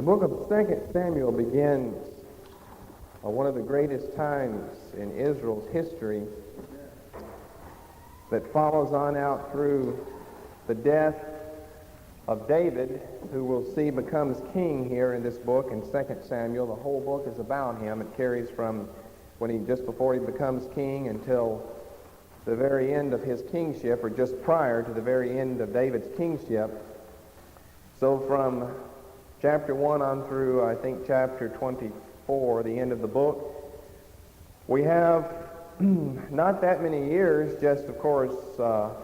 The book of 2 Samuel begins one of the greatest times in Israel's history that follows on out through the death of David, who we'll see becomes king here in this book in 2 Samuel. The whole book is about him. It carries from just before he becomes king until the very end of his kingship, or just prior to the very end of David's kingship. So from chapter 1 on through, I think, chapter 24, the end of the book, we have not that many years, just, of course,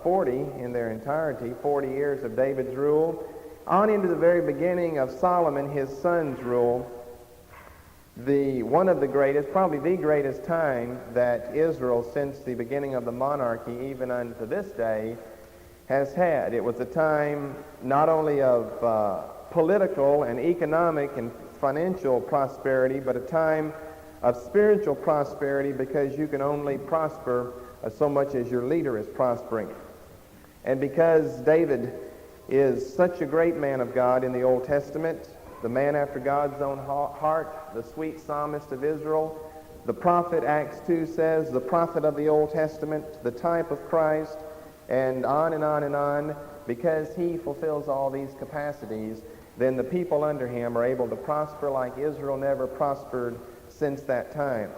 40 in their entirety, 40 years of David's rule, on into the very beginning of Solomon, his son's rule, one of the greatest, probably the greatest time that Israel, since the beginning of the monarchy, even unto this day, has had. It was a time not only of political and economic and financial prosperity, but a time of spiritual prosperity, because you can only prosper so much as your leader is prospering. And because David is such a great man of God in the Old Testament, the man after God's own heart, the sweet psalmist of Israel, the prophet, Acts 2 says, the prophet of the Old Testament, the type of Christ, and on and on and on. Because he fulfills all these capacities, then the people under him are able to prosper like Israel never prospered since that time.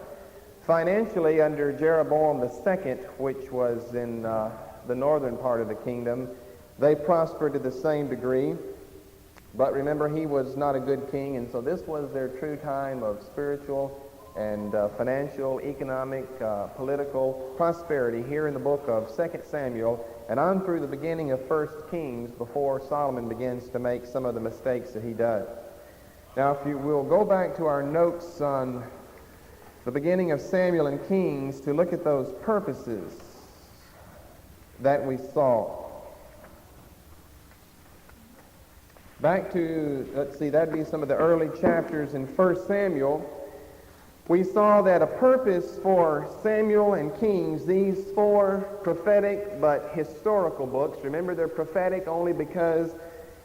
Financially, under Jeroboam II, which was in the northern part of the kingdom, they prospered to the same degree. But remember, he was not a good king, and so this was their true time of spiritual and financial, economic, political prosperity here in the book of 2 Samuel, and on through the beginning of 1 Kings, before Solomon begins to make some of the mistakes that he does. Now, if you will go back to our notes on the beginning of Samuel and Kings to look at those purposes that we saw. Back to, let's see, that'd be some of the early chapters in 1 Samuel. We saw that a purpose for Samuel and Kings, these four prophetic but historical books, remember they're prophetic only because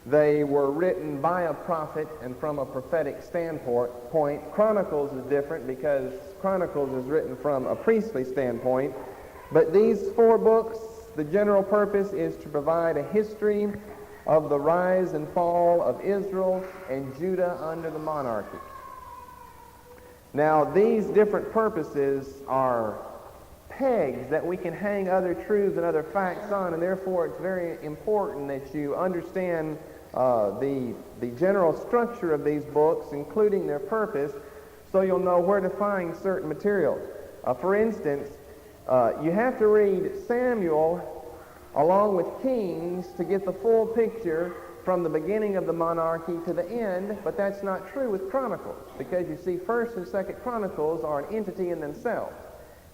they were written by a prophet and from a prophetic standpoint. Chronicles is different because Chronicles is written from a priestly standpoint. But these four books, the general purpose is to provide a history of the rise and fall of Israel and Judah under the monarchy. Now, these different purposes are pegs that we can hang other truths and other facts on, and therefore it's very important that you understand the general structure of these books, including their purpose, so you'll know where to find certain materials. For instance, you have to read Samuel along with Kings to get the full picture from the beginning of the monarchy to the end, but that's not true with Chronicles, because you see 1st and 2nd Chronicles are an entity in themselves.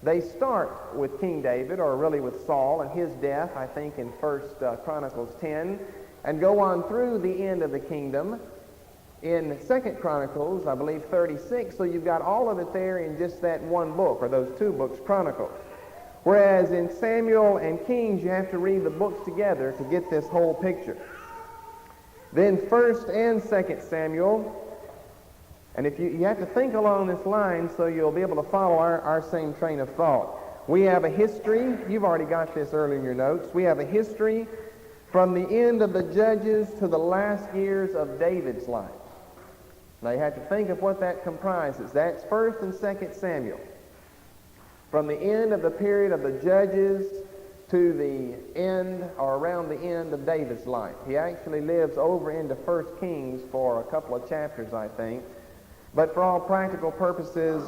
They start with King David, or really with Saul and his death, I think in 1st Chronicles 10, and go on through the end of the kingdom in 2nd Chronicles, I believe 36, so you've got all of it there in just that one book, or those two books, Chronicles. Whereas in Samuel and Kings, you have to read the books together to get this whole picture. Then 1st and 2nd Samuel, and if you have to think along this line so you'll be able to follow our same train of thought. We have a history, you've already got this early in your notes, we have a history from the end of the Judges to the last years of David's life. Now you have to think of what that comprises. That's 1st and 2nd Samuel. From the end of the period of the Judges to the end, or around the end of David's life. He actually lives over into 1 Kings for a couple of chapters, I think. But for all practical purposes,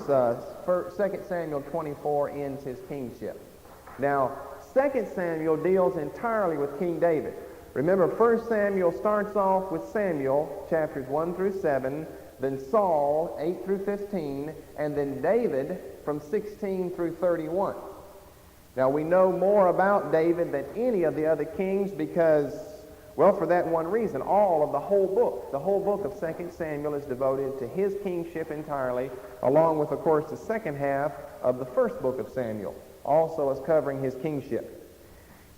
2 Samuel 24 ends his kingship. Now, 2 Samuel deals entirely with King David. Remember, 1 Samuel starts off with Samuel, chapters 1 through 7, then Saul, 8 through 15, and then David from 16 through 31. Now, we know more about David than any of the other kings because, well, for that one reason, the whole book of 2 Samuel is devoted to his kingship entirely, along with, of course, the second half of the first book of Samuel, also as covering his kingship.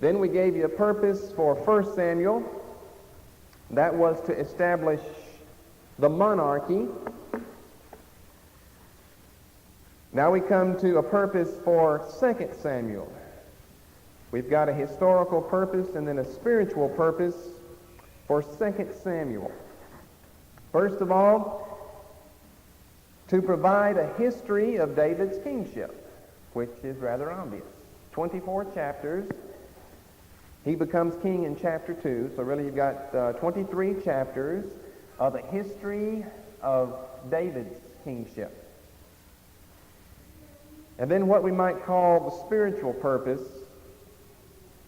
Then we gave you a purpose for 1 Samuel. That was to establish the monarchy. Now we come to a purpose for 2 Samuel. We've got a historical purpose and then a spiritual purpose for 2 Samuel. First of all, to provide a history of David's kingship, which is rather obvious. 24 chapters. He becomes king in chapter 2, so really you've got 23 chapters of a history of David's kingship. And then what we might call the spiritual purpose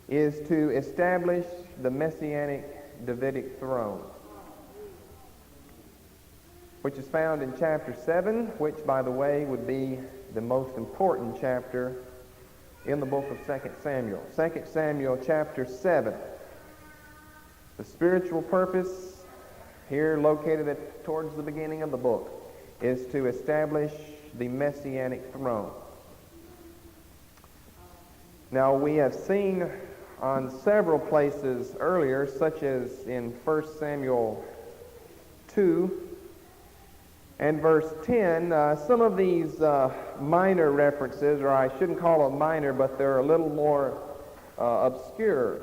is to establish the Messianic Davidic throne, which is found in chapter 7, which, by the way, would be the most important chapter in the book of 2 Samuel. 2 Samuel chapter 7. The spiritual purpose, here located towards the beginning of the book, is to establish the Messianic throne. Now, we have seen on several places earlier, such as in 1 Samuel 2 and verse 10, some of these minor references, or I shouldn't call them minor, but they're a little more obscure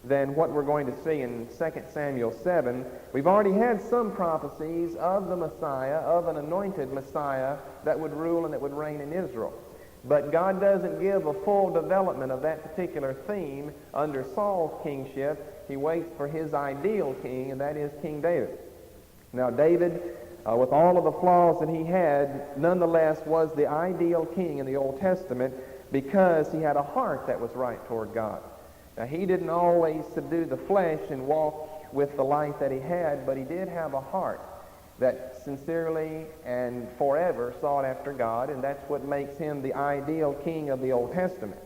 than what we're going to see in 2 Samuel 7. We've already had some prophecies of the Messiah, of an anointed Messiah that would rule and that would reign in Israel. But God doesn't give a full development of that particular theme under Saul's kingship. He waits for his ideal king, and that is King David. Now, David, with all of the flaws that he had, nonetheless was the ideal king in the Old Testament because he had a heart that was right toward God. Now, he didn't always subdue the flesh and walk with the life that he had, but he did have a heart that sincerely and forever sought after God, and that's what makes him the ideal king of the Old Testament.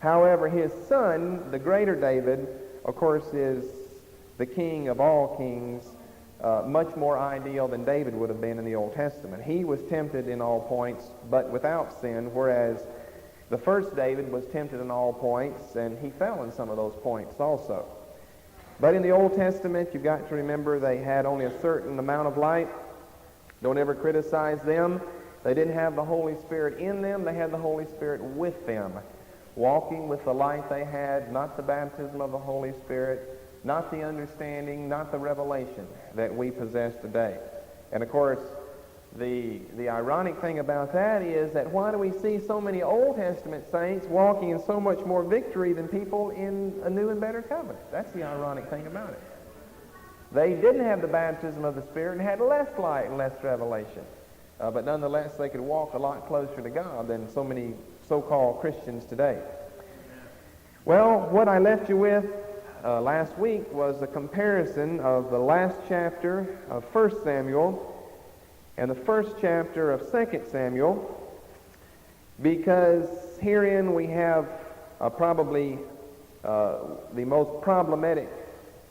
However, his son, the greater David, of course, is the king of all kings, much more ideal than David would have been in the Old Testament. He was tempted in all points, but without sin, whereas the first David was tempted in all points, and he fell in some of those points also. But in the Old Testament, you've got to remember they had only a certain amount of light. Don't ever criticize them. They didn't have the Holy Spirit in them. They had the Holy Spirit with them, walking with the light they had, not the baptism of the Holy Spirit, not the understanding, not the revelation that we possess today. And of course, the ironic thing about that is that why do we see so many Old Testament saints walking in so much more victory than people in a new and better covenant? That's the ironic thing about it. They didn't have the baptism of the Spirit and had less light and less revelation. But nonetheless, they could walk a lot closer to God than so many so-called Christians today. Well, what I left you with last week was a comparison of the last chapter of 1 Samuel and the first chapter of 2 Samuel, because herein we have probably the most problematic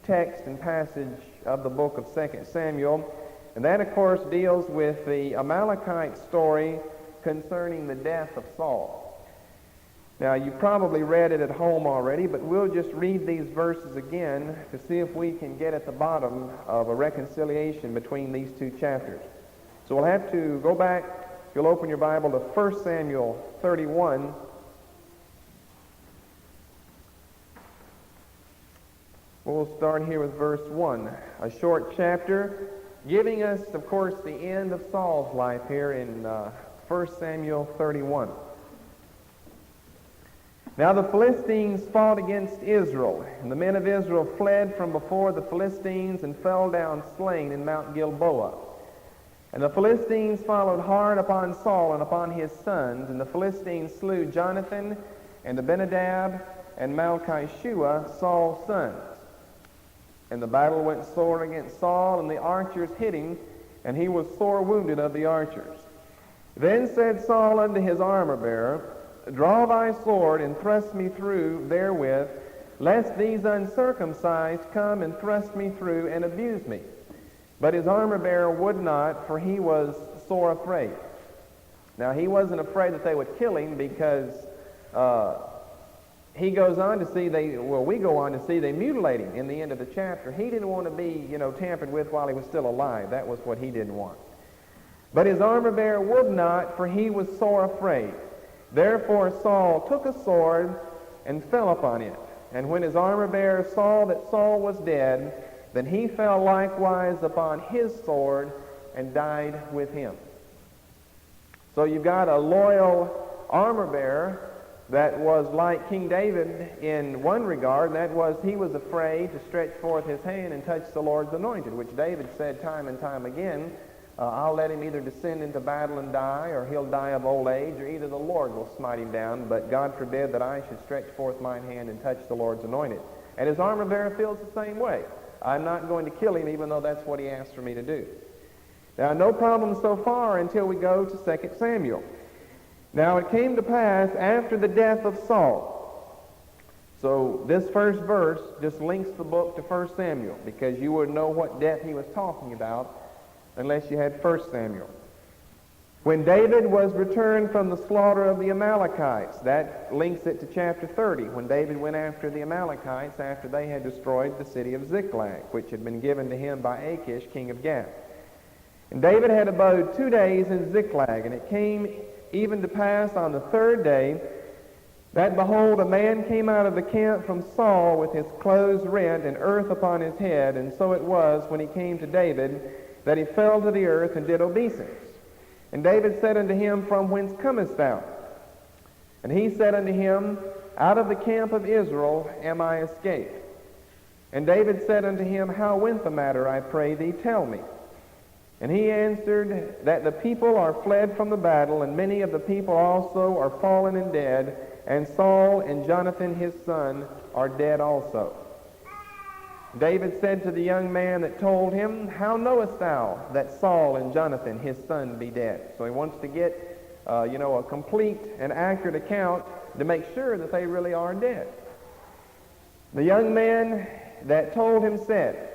text and passage of the book of 2 Samuel, and that, of course, deals with the Amalekite story concerning the death of Saul. Now, you probably read it at home already, but we'll just read these verses again to see if we can get at the bottom of a reconciliation between these two chapters. So we'll have to go back. You'll open your Bible to 1 Samuel 31. We'll start here with verse 1, a short chapter, giving us, of course, the end of Saul's life here in 1 Samuel 31. Now the Philistines fought against Israel, and the men of Israel fled from before the Philistines and fell down slain in Mount Gilboa. And the Philistines followed hard upon Saul and upon his sons, and the Philistines slew Jonathan and Abinadab and Malchishua, Saul's sons. And the battle went sore against Saul, and the archers hit him, and he was sore wounded of the archers. Then said Saul unto his armor-bearer, Draw thy sword, and thrust me through therewith, lest these uncircumcised come and thrust me through and abuse me. But his armor-bearer would not, for he was sore afraid. Now, he wasn't afraid that they would kill him because he goes on to see we go on to see they mutilate him in the end of the chapter. He didn't want to be, tampered with while he was still alive. That was what he didn't want. But his armor-bearer would not, for he was sore afraid. Therefore Saul took a sword and fell upon it. And when his armor-bearer saw that Saul was dead, then he fell likewise upon his sword and died with him. So you've got a loyal armor-bearer that was like King David in one regard, and that was he was afraid to stretch forth his hand and touch the Lord's anointed, which David said time and time again, I'll let him either descend into battle and die, or he'll die of old age, or either the Lord will smite him down, but God forbid that I should stretch forth mine hand and touch the Lord's anointed. And his armor-bearer feels the same way. I'm not going to kill him, even though that's what he asked for me to do. Now, no problem so far until we go to 2 Samuel. Now, it came to pass after the death of Saul. So this first verse just links the book to 1 Samuel, because you wouldn't know what death he was talking about unless you had 1 Samuel. When David was returned from the slaughter of the Amalekites, that links it to chapter 30, when David went after the Amalekites after they had destroyed the city of Ziklag, which had been given to him by Achish, king of Gath. And David had abode 2 days in Ziklag, and it came even to pass on the third day that, behold, a man came out of the camp from Saul with his clothes rent and earth upon his head. And so it was, when he came to David, that he fell to the earth and did obeisance. And David said unto him, From whence comest thou? And he said unto him, Out of the camp of Israel am I escaped. And David said unto him, How went the matter, I pray thee, tell me. And he answered, That the people are fled from the battle, and many of the people also are fallen and dead, and Saul and Jonathan his son are dead also. David said to the young man that told him, How knowest thou that Saul and Jonathan his son be dead? So he wants to get, a complete and accurate account to make sure that they really are dead. The young man that told him said,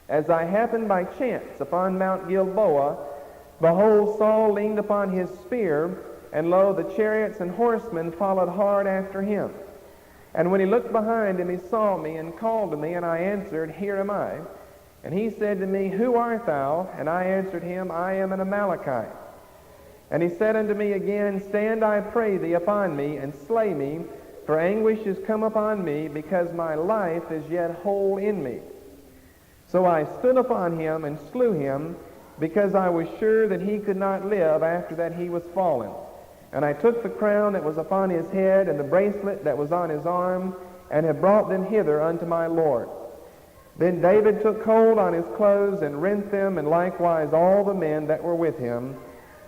As I happened by chance upon Mount Gilboa, behold, Saul leaned upon his spear, and lo, the chariots and horsemen followed hard after him. And when he looked behind him, he saw me and called to me, and I answered, Here am I. And he said to me, Who art thou? And I answered him, I am an Amalekite. And he said unto me again, Stand, I pray thee, upon me, and slay me, for anguish is come upon me, because my life is yet whole in me. So I stood upon him and slew him, because I was sure that he could not live after that he was fallen. And I took the crown that was upon his head and the bracelet that was on his arm, and have brought them hither unto my Lord. Then David took hold on his clothes and rent them, and likewise all the men that were with him.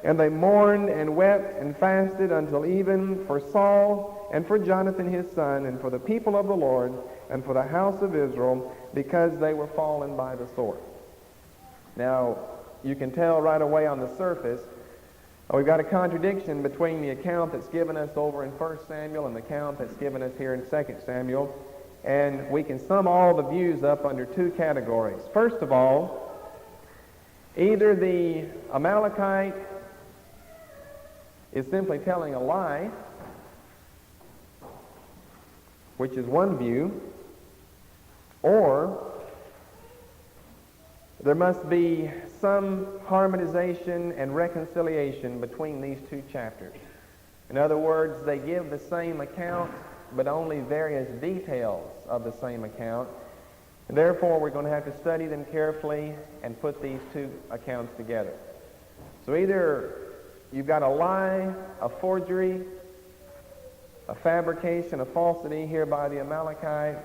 And they mourned and wept and fasted until even for Saul and for Jonathan his son, and for the people of the Lord, and for the house of Israel, because they were fallen by the sword. Now, you can tell right away on the surface, we've got a contradiction between the account that's given us over in 1 Samuel and the account that's given us here in 2 Samuel. And we can sum all the views up under two categories. First of all, either the Amalekite is simply telling a lie, which is one view, or there must be some harmonization and reconciliation between these two chapters. In other words, they give the same account, but only various details of the same account. And therefore, we're going to have to study them carefully and put these two accounts together. So either you've got a lie, a forgery, a fabrication, a falsity here by the Amalekite,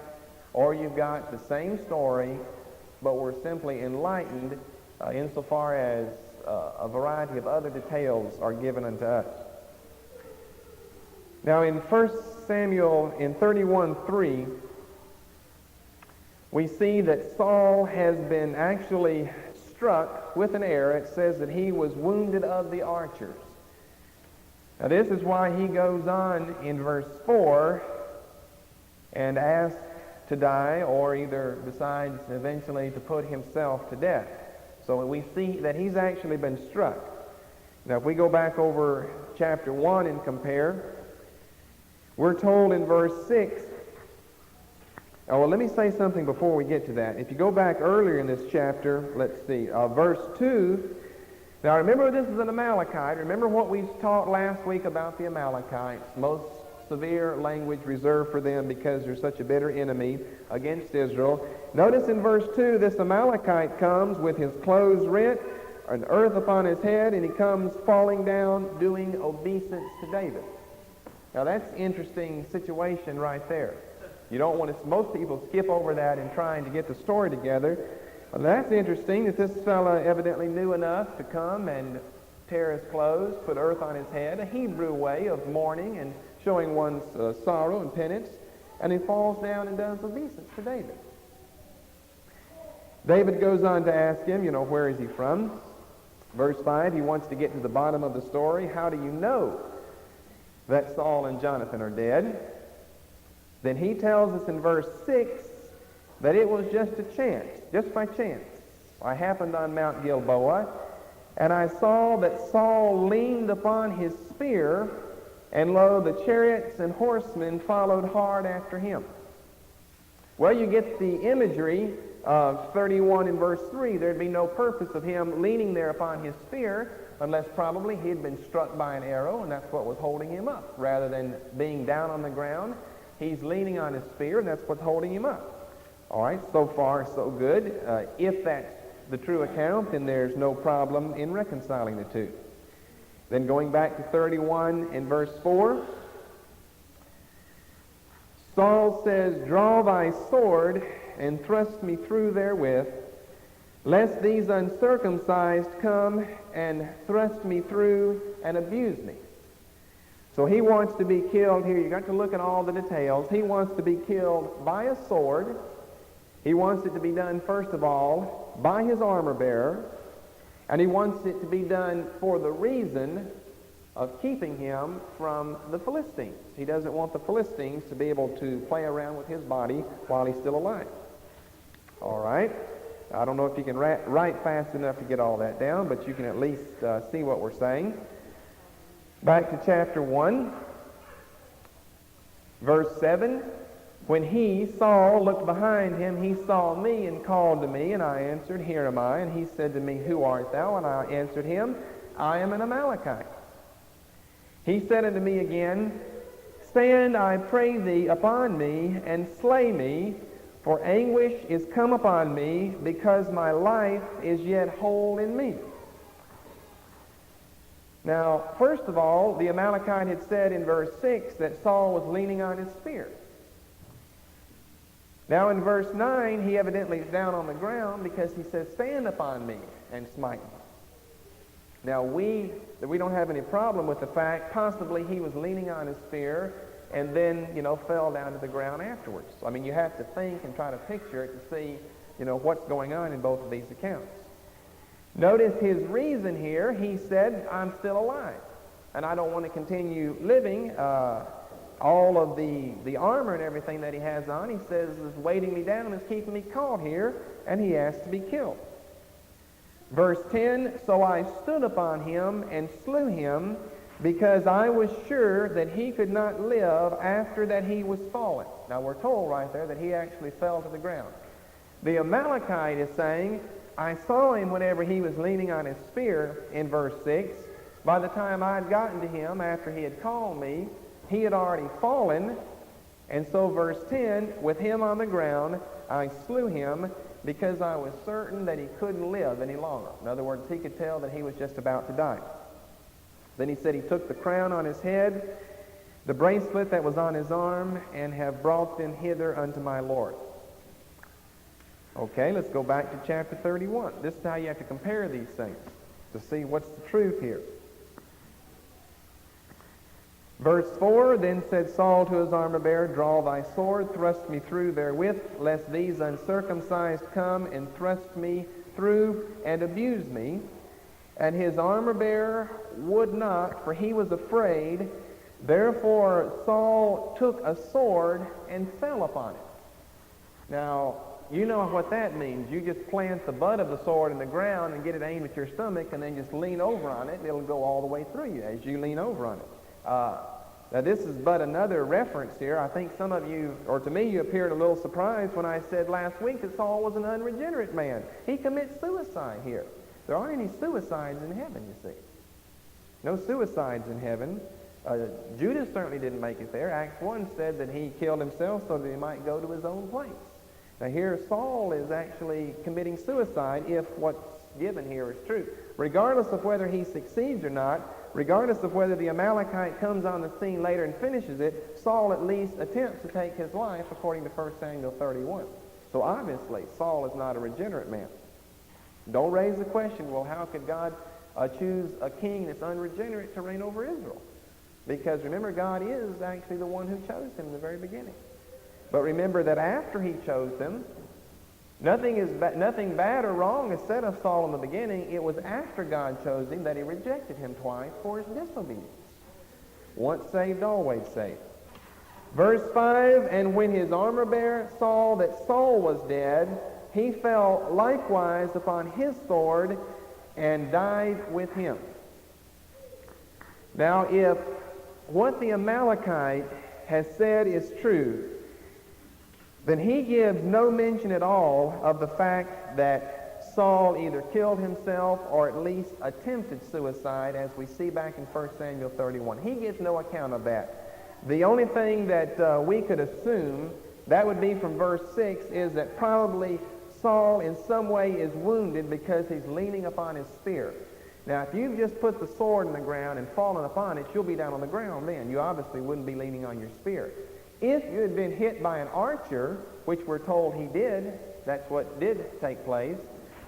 or you've got the same story, but we're simply enlightened insofar as a variety of other details are given unto us. Now in 1 Samuel in 31:3, we see that Saul has been actually struck with an arrow. It says that he was wounded of the archers. Now this is why he goes on in verse 4 and asks to die, or either decides eventually to put himself to death. So we see that he's actually been struck. Now if we go back over chapter 1 and compare, We're told in verse 6, oh, well, let me say something before we get to that. If you go back earlier in this chapter, let's see, verse 2, now remember this is an Amalekite. Remember what we taught last week about the Amalekites. Most severe language reserved for them because they're such a bitter enemy against Israel. Notice in verse 2, this Amalekite comes with his clothes rent, and earth upon his head, and he comes falling down doing obeisance to David. Now that's an interesting situation right there. You don't want to, most people skip over that in trying to get the story together. Well, that's interesting that this fella evidently knew enough to come and tear his clothes, put earth on his head, a Hebrew way of mourning and showing one's sorrow and penance, and he falls down and does obeisance to David. David goes on to ask him, where is he from? Verse 5, he wants to get to the bottom of the story. How do you know that Saul and Jonathan are dead? Then he tells us in verse 6 that it was just a chance, just by chance. I happened on Mount Gilboa, and I saw that Saul leaned upon his spear, and lo, the chariots and horsemen followed hard after him. Well, you get the imagery of 31 in verse 3. There'd be no purpose of him leaning there upon his spear unless probably he had been struck by an arrow, and that's what was holding him up. Rather than being down on the ground, he's leaning on his spear, and that's what's holding him up. All right, so far so good. If that's the true account, then there's no problem in reconciling the two. Then going back to 31 in verse 4, Saul says, "Draw thy sword and thrust me through therewith, lest these uncircumcised come and thrust me through and abuse me." So he wants to be killed here. You've got to look at all the details. He wants to be killed by a sword. He wants it to be done, first of all, by his armor bearer. And he wants it to be done for the reason of keeping him from the Philistines. He doesn't want the Philistines to be able to play around with his body while he's still alive. All right. I don't know if you can write fast enough to get all that down, but you can at least see what we're saying. Back to chapter 1, verse 7. When he, Saul, looked behind him, he saw me and called to me, and I answered, "Here am I." And he said to me, "Who art thou?" And I answered him, "I am an Amalekite." He said unto me again, "Stand, I pray thee, upon me, and slay me, for anguish is come upon me, because my life is yet whole in me." Now, first of all, the Amalekite had said in verse 6 that Saul was leaning on his spear. Now in verse 9, he evidently is down on the ground because he says, "Stand upon me and smite me." Now we don't have any problem with the fact possibly he was leaning on his spear and then, fell down to the ground afterwards. I mean, you have to think and try to picture it to see, what's going on in both of these accounts. Notice his reason here. He said, "I'm still alive, and I don't want to continue living. All of the armor and everything that he has on," he says, "is weighting me down, is keeping me caught here," and he asked to be killed. Verse 10, "So I stood upon him and slew him, because I was sure that he could not live after that he was fallen." Now we're told right there that he actually fell to the ground. The Amalekite is saying, "I saw him whenever he was leaning on his spear," in verse 6. "By the time I had gotten to him after he had called me, he had already fallen." And so verse 10, "With him on the ground, I slew him, because I was certain that he couldn't live any longer." In other words, he could tell that he was just about to die. Then he said he took the crown on his head, the bracelet that was on his arm, and have brought them hither unto my Lord. Okay, let's go back to chapter 31. This is how you have to compare these things to see what's the truth here. Verse 4, "Then said Saul to his armor-bearer, Draw thy sword, thrust me through therewith, lest these uncircumcised come and thrust me through and abuse me. And his armor-bearer would not, for he was afraid. Therefore Saul took a sword and fell upon it." Now, you know what that means. You just plant the butt of the sword in the ground and get it aimed at your stomach, and then just lean over on it, and it'll go all the way through you as you lean over on it. Now this is but another reference here. I think some of you, or to me, you appeared a little surprised when I said last week that Saul was an unregenerate man. He commits suicide here. There aren't any suicides in heaven, you see. No suicides in heaven. Judas certainly didn't make it there. Acts 1 said that he killed himself so that he might go to his own place. Now here Saul is actually committing suicide if what's given here is true. Regardless of whether he succeeds or not, regardless of whether the Amalekite comes on the scene later and finishes it, Saul at least attempts to take his life according to 1 Samuel 31. So obviously Saul is not a regenerate man. Don't raise the question, well, how could God choose a king that's unregenerate to reign over Israel? Because remember, God is actually the one who chose him in the very beginning. But remember that after he chose them, nothing bad or wrong is said of Saul in the beginning. It was after God chose him that he rejected him twice for his disobedience. Once saved, always saved. Verse 5, and when his armor-bearer saw that Saul was dead, he fell likewise upon his sword and died with him. Now, if what the Amalekite has said is true, then he gives no mention at all of the fact that Saul either killed himself or at least attempted suicide, as we see back in 1 Samuel 31. He gives no account of that. The only thing that we could assume, that would be from verse 6, is that probably Saul in some way is wounded because he's leaning upon his spear. Now, if you've just put the sword in the ground and fallen upon it, you'll be down on the ground then. You obviously wouldn't be leaning on your spear. If you had been hit by an archer, which we're told he did, that's what did take place,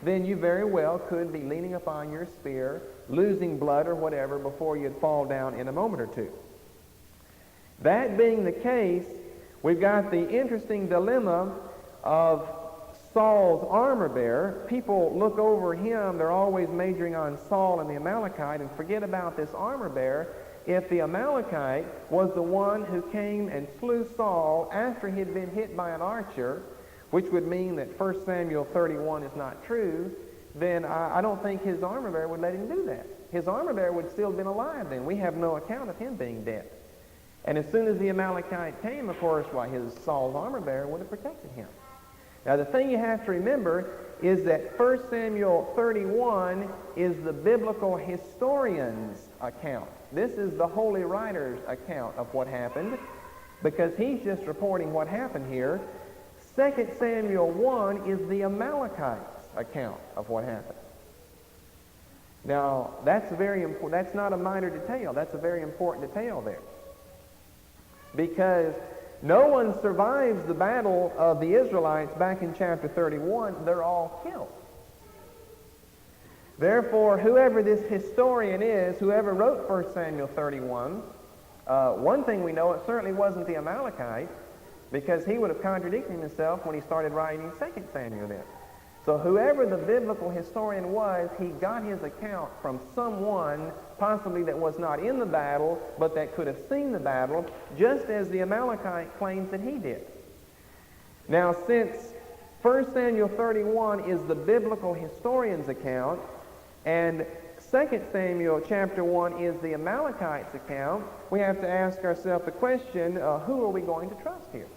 then you very well could be leaning upon your spear, losing blood or whatever before you'd fall down in a moment or two. That being the case, we've got the interesting dilemma of Saul's armor-bearer. People look over him, they're always majoring on Saul and the Amalekite and forget about this armor-bearer. If the Amalekite was the one who came and slew Saul after he'd been hit by an archer, which would mean that 1 Samuel 31 is not true, then I don't think his armor-bearer would let him do that. His armor-bearer would still have been alive then. We have no account of him being dead. And as soon as the Amalekite came, of course, Saul's armor-bearer would have protected him. Now, the thing you have to remember is that 1 Samuel 31 is the biblical historian's account. This is the holy writer's account of what happened, because he's just reporting what happened here. 2 Samuel 1 is the Amalekite's account of what happened. Now, that's not a minor detail. That's a very important detail there. Because no one survives the battle of the Israelites back in chapter 31. They're all killed. Therefore, whoever this historian is, whoever wrote 1 Samuel 31, one thing we know, it certainly wasn't the Amalekite, because he would have contradicted himself when he started writing 2 Samuel then. So whoever the biblical historian was, he got his account from someone possibly that was not in the battle, but that could have seen the battle, just as the Amalekite claims that he did. Now, since 1 Samuel 31 is the biblical historian's account, and 2 Samuel chapter 1 is the Amalekite's account, we have to ask ourselves the question, who are we going to trust here?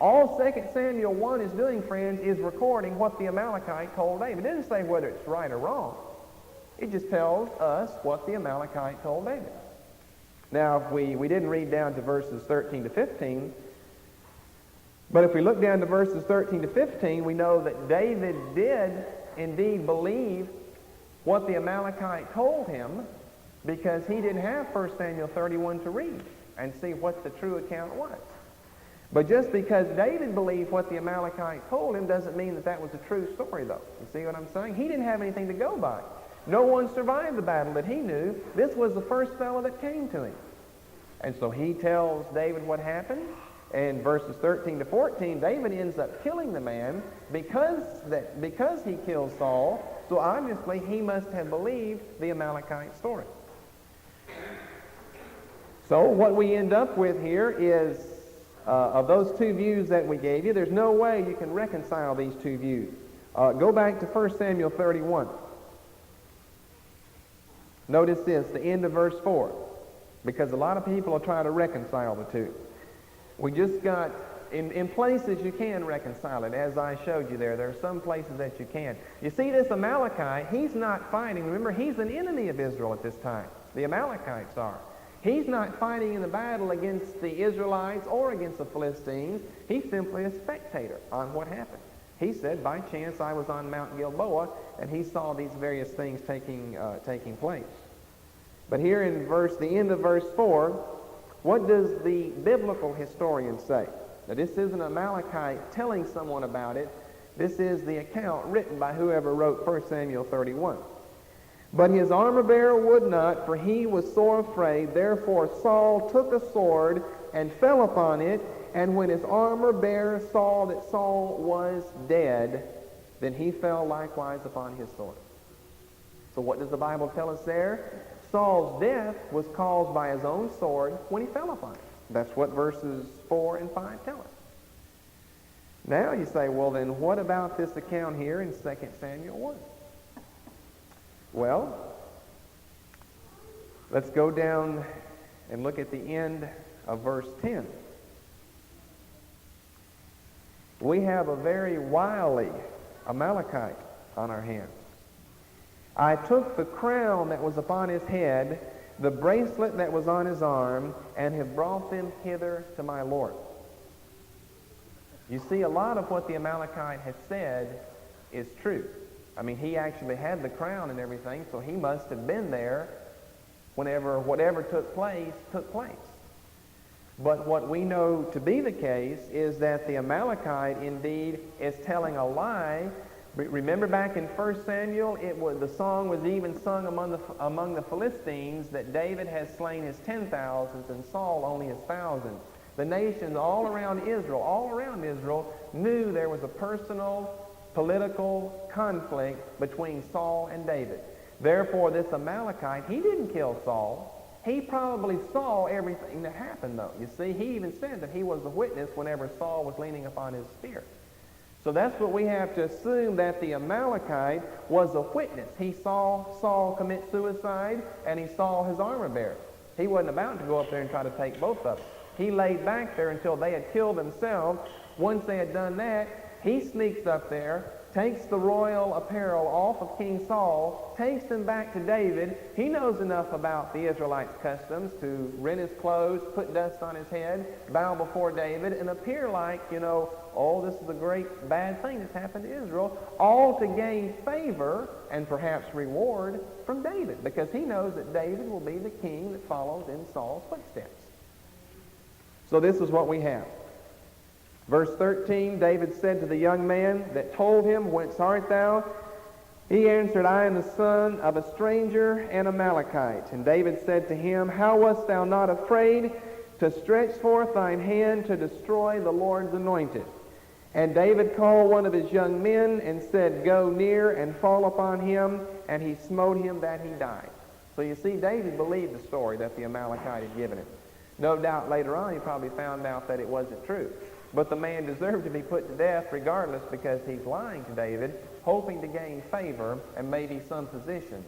All 2 Samuel 1 is doing, friends, is recording what the Amalekite told David. It doesn't say whether it's right or wrong. It just tells us what the Amalekite told David. Now, if we didn't read down to verses 13 to 15, but if we look down to verses 13 to 15, we know that David did indeed believe what the Amalekite told him, because he didn't have 1 Samuel 31 to read and see what the true account was. But just because David believed what the Amalekite told him doesn't mean that that was a true story, though. You see what I'm saying? He didn't have anything to go by. No one survived the battle that he knew. This was the first fellow that came to him. And so he tells David what happened. And verses 13 to 14, David ends up killing the man because he killed Saul. So obviously he must have believed the Amalekite story. So what we end up with here is, of those two views that we gave you, there's no way you can reconcile these two views. Go back to 1 Samuel 31. Notice this, the end of verse 4. because a lot of people will try to reconcile the two. We just got, in places you can reconcile it, as I showed you there. There are some places that you can. You see, this Amalekite, he's not fighting. Remember, he's an enemy of Israel at this time. The Amalekites are. He's not fighting in the battle against the Israelites or against the Philistines. He's simply a spectator on what happened. He said, by chance I was on Mount Gilboa, and he saw these various things taking place. But here in the end of verse 4, what does the biblical historian say? Now, this isn't an Amalekite telling someone about it. This is the account written by whoever wrote 1 Samuel 31. But his armor-bearer would not, for he was sore afraid. Therefore Saul took a sword and fell upon it. And when his armor-bearer saw that Saul was dead, then he fell likewise upon his sword. So what does the Bible tell us there? Saul's death was caused by his own sword when he fell upon it. That's what verses 4 and 5 tell us. Now you say, well then what about this account here in 2 Samuel 1? Well, let's go down and look at the end of verse 10. We have a very wily Amalekite on our hands. I took the crown that was upon his head, the bracelet that was on his arm, and have brought them hither to my Lord. You see, a lot of what the Amalekite has said is true. I mean, he actually had the crown and everything, so he must have been there whenever whatever took place. But what we know to be the case is that the Amalekite indeed is telling a lie. Remember back in 1 Samuel, the song was even sung among the Philistines that David has slain his 10,000s and Saul only his thousands. The nations all around Israel knew there was a personal political conflict between Saul and David. Therefore, this Amalekite, he didn't kill Saul. He probably saw everything that happened, though. You see, he even said that he was a witness whenever Saul was leaning upon his spear. So that's what we have to assume, that the Amalekite was a witness. He saw Saul commit suicide, and he saw his armor bearer. He wasn't about to go up there and try to take both of them. He laid back there until they had killed themselves. Once they had done that, he sneaks up there, takes the royal apparel off of King Saul, takes them back to David. He knows enough about the Israelites' customs to rent his clothes, put dust on his head, bow before David, and appear like, oh, this is a great bad thing that's happened to Israel, all to gain favor and perhaps reward from David, because he knows that David will be the king that follows in Saul's footsteps. So this is what we have. Verse 13, David said to the young man that told him, Whence art thou? He answered, I am the son of a stranger and Amalekite. And David said to him, How wast thou not afraid to stretch forth thine hand to destroy the Lord's anointed? And David called one of his young men and said, Go near and fall upon him. And he smote him that he died. So you see, David believed the story that the Amalekite had given him. No doubt later on he probably found out that it wasn't true. But the man deserved to be put to death regardless, because he's lying to David, hoping to gain favor and maybe some position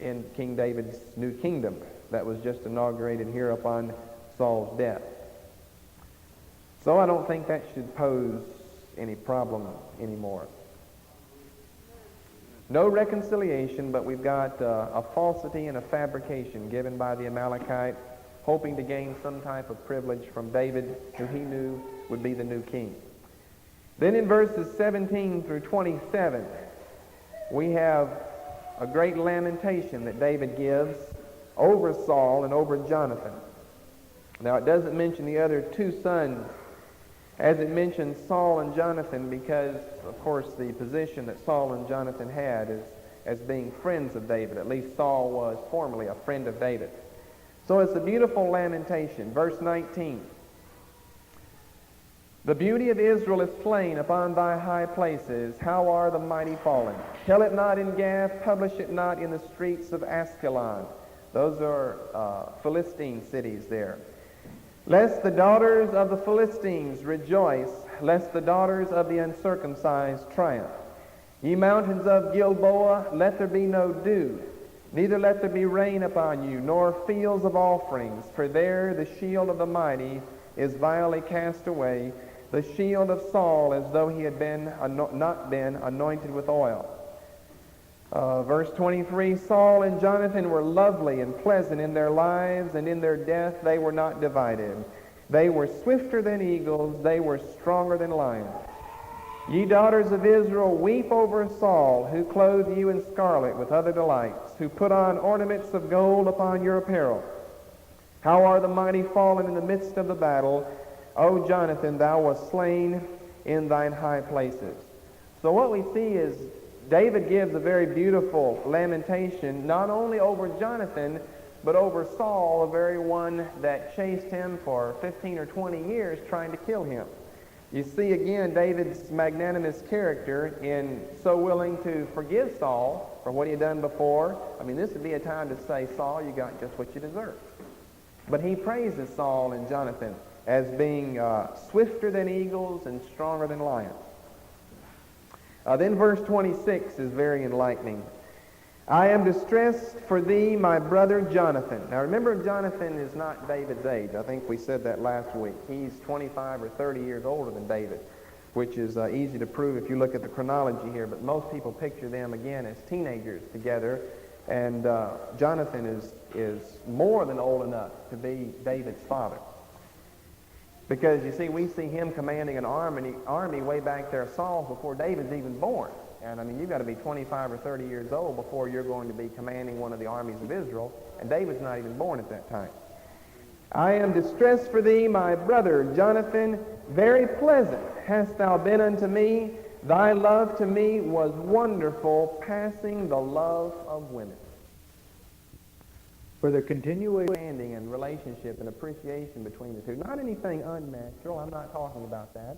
in King David's new kingdom that was just inaugurated here upon Saul's death. So I don't think that should pose any problem anymore. No reconciliation, but we've got a falsity and a fabrication given by the Amalekite, hoping to gain some type of privilege from David, who he knew would be the new king. Then in verses 17 through 27, we have a great lamentation that David gives over Saul and over Jonathan. Now it doesn't mention the other two sons as it mentions Saul and Jonathan, because of course the position that Saul and Jonathan had is as being friends of David. At least Saul was formerly a friend of David. So it's a beautiful lamentation. Verse 19. The beauty of Israel is slain upon thy high places. How are the mighty fallen? Tell it not in Gath, publish it not in the streets of Askelon. Those are Philistine cities there. Lest the daughters of the Philistines rejoice, lest the daughters of the uncircumcised triumph. Ye mountains of Gilboa, let there be no dew. Neither let there be rain upon you, nor fields of offerings, for there the shield of the mighty is vilely cast away, the shield of Saul, as though he had not been anointed with oil. Verse 23, Saul and Jonathan were lovely and pleasant in their lives, and in their death they were not divided. They were swifter than eagles, they were stronger than lions. Ye daughters of Israel, weep over Saul, who clothed you in scarlet with other delights, who put on ornaments of gold upon your apparel. How are the mighty fallen in the midst of the battle? O Jonathan, thou wast slain in thine high places. So what we see is David gives a very beautiful lamentation, not only over Jonathan, but over Saul, the very one that chased him for 15 or 20 years trying to kill him. You see again David's magnanimous character in so willing to forgive Saul for what he had done before. I mean, this would be a time to say, Saul, you got just what you deserve. But he praises Saul and Jonathan as being swifter than eagles and stronger than lions. Then verse 26 is very enlightening. I am distressed for thee, my brother Jonathan. Now remember, Jonathan is not David's age. I think we said that last week. He's 25 or 30 years older than David, which is easy to prove if you look at the chronology here. But most people picture them again as teenagers together. And Jonathan is more than old enough to be David's father. Because you see, we see him commanding an army way back there, Saul, before David's even born. And I mean, you've got to be 25 or 30 years old before you're going to be commanding one of the armies of Israel. And David's not even born at that time. I am distressed for thee, my brother Jonathan. Very pleasant hast thou been unto me. Thy love to me was wonderful, passing the love of women. For the continuation and relationship and appreciation between the two. Not anything unnatural. I'm not talking about that.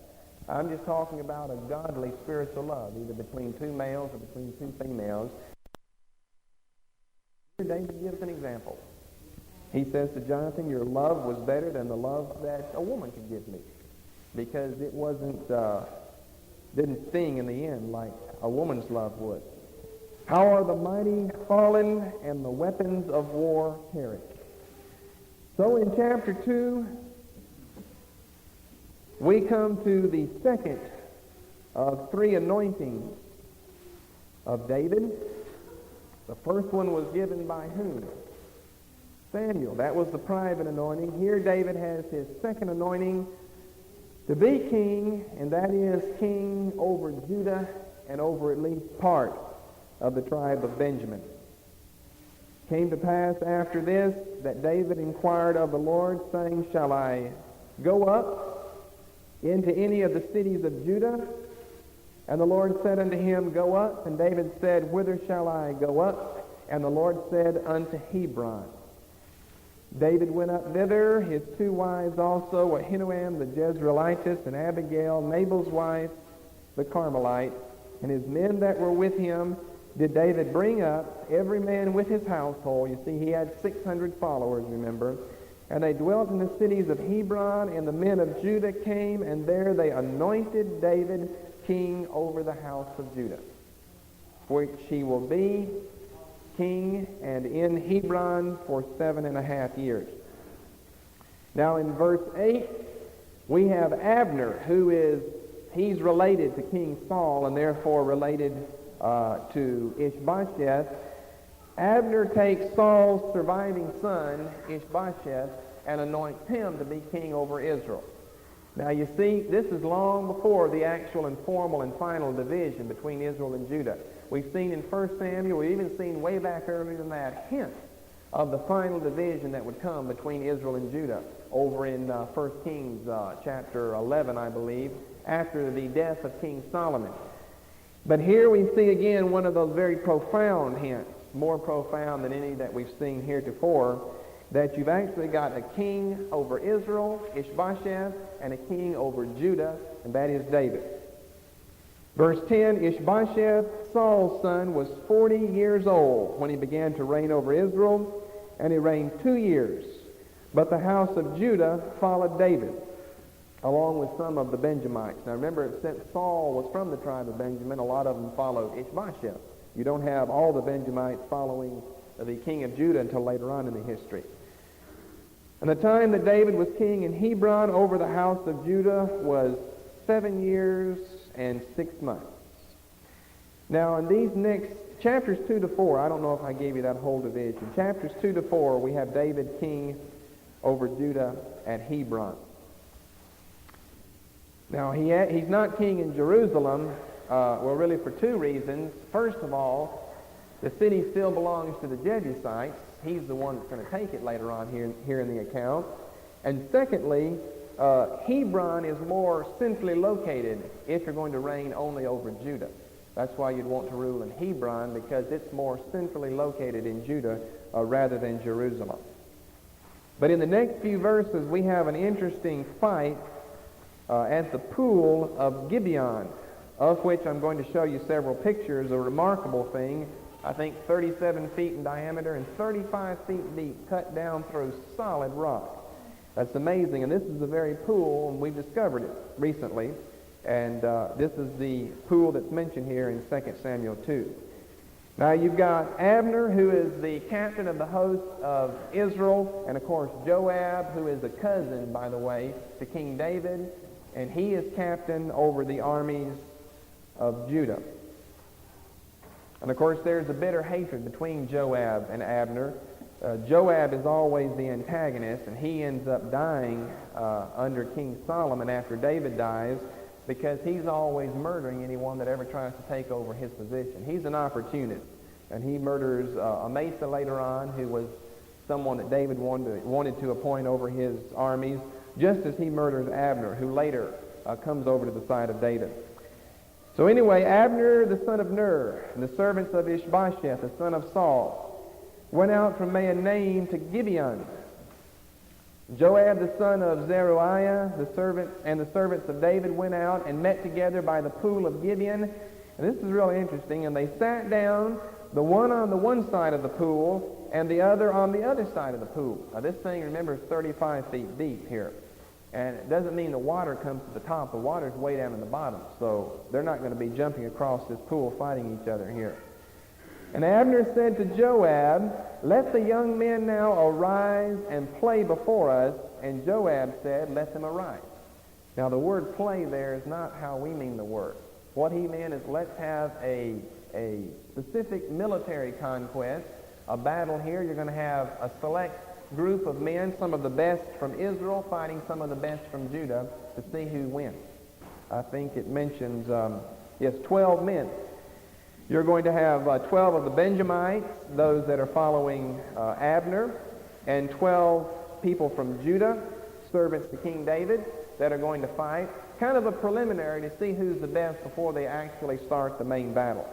I'm just talking about a godly spiritual love, either between two males or between two females. David gives an example. He says to Jonathan, your love was better than the love that a woman could give me, because it didn't sting in the end like a woman's love would. How are the mighty fallen and the weapons of war perished? So in chapter 2, we come to the second of three anointings of David. The first one was given by whom? Samuel. That was the private anointing. Here David has his second anointing to be king, and that is king over Judah and over at least part of the tribe of Benjamin. It came to pass after this that David inquired of the Lord, saying, shall I go up into any of the cities of Judah? And the Lord said unto him, go up. And David said, whither shall I go up? And the Lord said, unto Hebron. David went up thither, his two wives also, Ahinoam the Jezreelitess, and Abigail, Nabal's wife, the Carmelite, and his men that were with him did David bring up, every man with his household. You see, he had 600 followers, remember. And they dwelt in the cities of Hebron, and the men of Judah came, and there they anointed David king over the house of Judah, which he will be king and in Hebron for 7.5 years. Now in verse 8, we have Abner, he's related to King Saul and therefore related to Ishbosheth. Abner takes Saul's surviving son, Ishbosheth, and anoints him to be king over Israel. Now you see, this is long before the actual and formal and final division between Israel and Judah. We've seen in 1 Samuel, we've even seen way back earlier than that, hints of the final division that would come between Israel and Judah over in 1 Kings chapter 11, I believe, after the death of King Solomon. But here we see again one of those very profound hints, more profound than any that we've seen heretofore, that you've actually got a king over Israel, Ishbosheth, and a king over Judah, and that is David. Verse 10, Ishbosheth, Saul's son, was 40 years old when he began to reign over Israel, and he reigned 2 years. But the house of Judah followed David, along with some of the Benjamites. Now remember, since Saul was from the tribe of Benjamin, a lot of them followed Ishbosheth. You don't have all the Benjamites following the king of Judah until later on in the history. And the time that David was king in Hebron over the house of Judah was 7 years and 6 months. Now in these next chapters 2 to 4, I don't know if I gave you that whole division. Chapters 2 to 4, we have David king over Judah at Hebron. Now he's not king in Jerusalem, well really for two reasons. First of all, the city still belongs to the Jebusites. He's the one that's going to take it later on here in the account. And secondly, Hebron is more centrally located if you're going to reign only over Judah. That's why you'd want to rule in Hebron, because it's more centrally located in Judah rather than Jerusalem. But in the next few verses, we have an interesting fight at the pool of Gibeon, of which I'm going to show you several pictures, a remarkable thing. I think 37 feet in diameter and 35 feet deep, cut down through solid rock. That's amazing, and this is the very pool, and we've discovered it recently, and this is the pool that's mentioned here in 2 Samuel 2. Now you've got Abner, who is the captain of the host of Israel, and of course Joab, who is a cousin, by the way, to King David, and he is captain over the armies of Judah. And of course there's a bitter hatred between Joab and Abner. Joab is always the antagonist, and he ends up dying under King Solomon after David dies, because he's always murdering anyone that ever tries to take over his position. He's an opportunist, and he murders Amasa later on, who was someone that David wanted to appoint over his armies, just as he murders Abner, who later comes over to the side of David. So anyway, Abner, the son of Ner, and the servants of Ishbosheth, the son of Saul, went out from Mahanaim to Gibeon. Joab, the son of Zeruiah, the servants of David went out and met together by the pool of Gibeon. And this is really interesting. And they sat down, the one on the one side of the pool and the other on the other side of the pool. Now this thing, remember, is 35 feet deep here. And it doesn't mean the water comes to the top. The water's way down in the bottom. So they're not going to be jumping across this pool fighting each other here. And Abner said to Joab, "Let the young men now arise and play before us." And Joab said, "Let them arise." Now the word play there is not how we mean the word. What he meant is let's have a specific military conquest, a battle here. You're going to have a select group of men, some of the best from Israel fighting some of the best from Judah, to see who wins. I think it mentions, 12 men. You're going to have 12 of the Benjamites, those that are following Abner, and 12 people from Judah, servants to King David, that are going to fight. Kind of a preliminary to see who's the best before they actually start the main battle.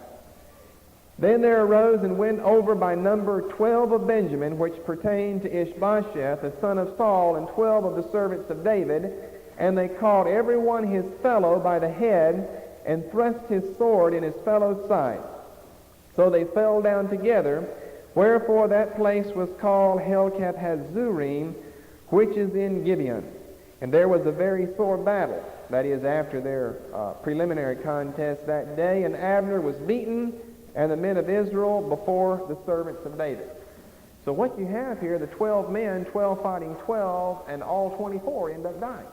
Then there arose and went over by number 12 of Benjamin, which pertained to Ishbosheth, the son of Saul, and 12 of the servants of David. And they caught every one his fellow by the head, and thrust his sword in his fellow's side. So they fell down together, wherefore that place was called Helkath Hazurim, which is in Gibeon. And there was a very sore battle, that is, after their preliminary contest that day, and Abner was beaten, and the men of Israel before the servants of David. So what you have here, the 12 men, 12 fighting 12, and all 24 end up dying.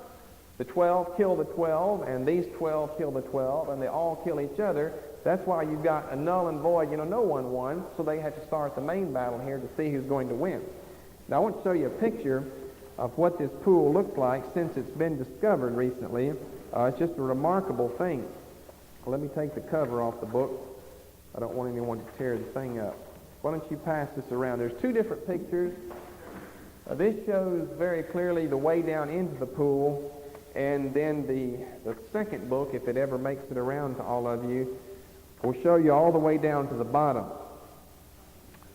The 12 kill the 12, and these 12 kill the 12, and they all kill each other. That's why you've got a null and void. No one won, so they had to start the main battle here to see who's going to win. Now I want to show you a picture of what this pool looks like since it's been discovered recently. It's just a remarkable thing. Let me take the cover off the book. I don't want anyone to tear the thing up. Why don't you pass this around? There's two different pictures. This shows very clearly the way down into the pool, and then the second book, if it ever makes it around to all of you, will show you all the way down to the bottom.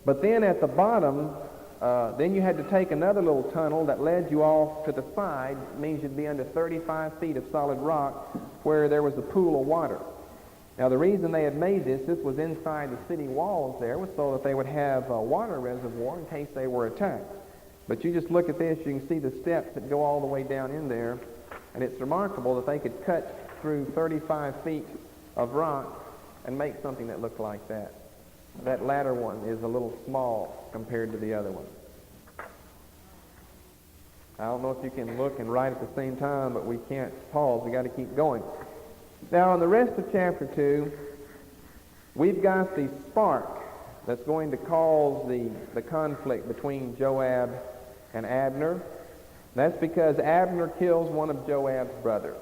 But then at the bottom, then you had to take another little tunnel that led you off to the side. It means you'd be under 35 feet of solid rock where there was a pool of water. Now the reason they had made this was inside the city walls there, was so that they would have a water reservoir in case they were attacked. But you just look at this, you can see the steps that go all the way down in there, and it's remarkable that they could cut through 35 feet of rock and make something that looked like that. That latter one is a little small compared to the other one. I don't know if you can look and write at the same time, but we can't pause. We got to keep going. Now, in the rest of chapter 2, we've got the spark that's going to cause the conflict between Joab and Abner. That's because Abner kills one of Joab's brothers.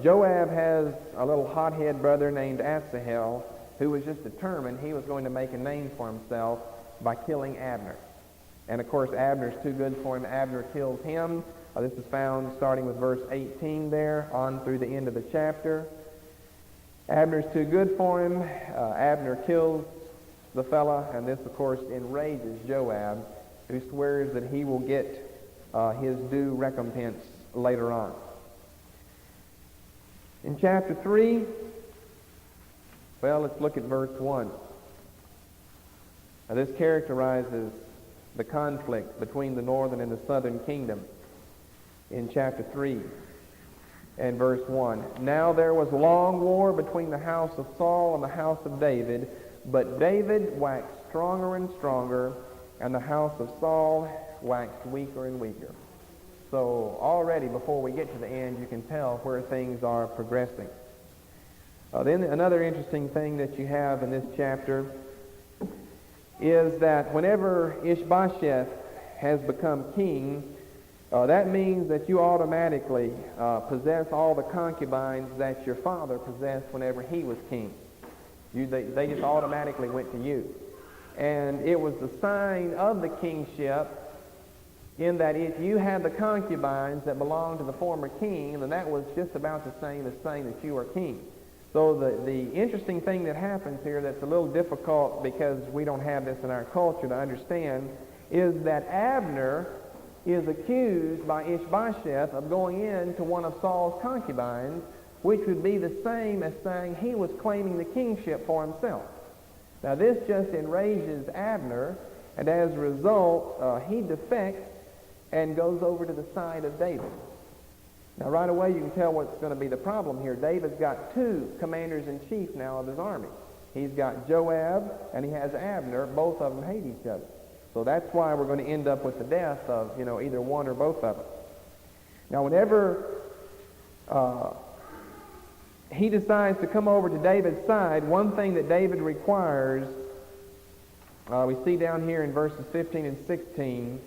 Joab has a little hothead brother named Asahel who was just determined he was going to make a name for himself by killing Abner. And of course, Abner's too good for him. Abner kills him. This is found starting with verse 18 there on through the end of the chapter. Abner's too good for him. Abner kills the fella, and this, of course, enrages Joab, who swears that he will get his due recompense later on. In chapter 3, well, let's look at verse 1. Now, this characterizes the conflict between the northern and the southern kingdom in chapter 3 and verse 1. Now there was long war between the house of Saul and the house of David, but David waxed stronger and stronger, and the house of Saul waxed weaker and weaker. So already before we get to the end, you can tell where things are progressing. Then another interesting thing that you have in this chapter is that whenever Ishbosheth has become king, that means that you automatically possess all the concubines that your father possessed whenever he was king. They just automatically went to you. And it was the sign of the kingship in that if you had the concubines that belonged to the former king, then that was just about the same as saying that you are king. So the interesting thing that happens here that's a little difficult because we don't have this in our culture to understand is that Abner is accused by Ishbosheth of going into one of Saul's concubines, which would be the same as saying he was claiming the kingship for himself. Now this just enrages Abner, and as a result, he defects and goes over to the side of David. Now right away you can tell what's going to be the problem here. David's got two commanders-in-chief now of his army. He's got Joab and he has Abner. Both of them hate each other. So that's why we're going to end up with the death of, either one or both of them. Now whenever he decides to come over to David's side, one thing that David requires, we see down here in verses 15 and 16,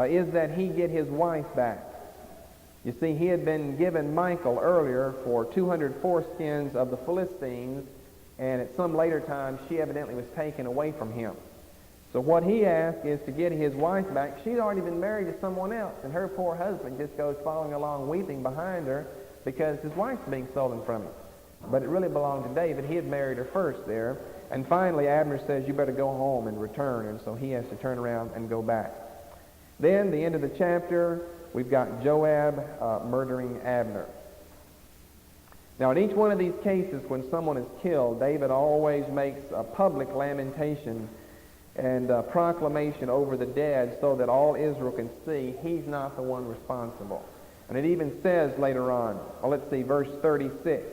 is that he get his wife back. You see, he had been given Michal earlier for 200 foreskins of the Philistines, and at some later time, she evidently was taken away from him. So what he asked is to get his wife back. She'd already been married to someone else, and her poor husband just goes following along weeping behind her because his wife's being stolen from him. But it really belonged to David. He had married her first there. And finally, Abner says, you better go home and return, and so he has to turn around and go back. Then, the end of the chapter, we've got Joab murdering Abner. Now, in each one of these cases, when someone is killed, David always makes a public lamentation and proclamation over the dead so that all Israel can see he's not the one responsible. And it even says later on, let's see, verse 36,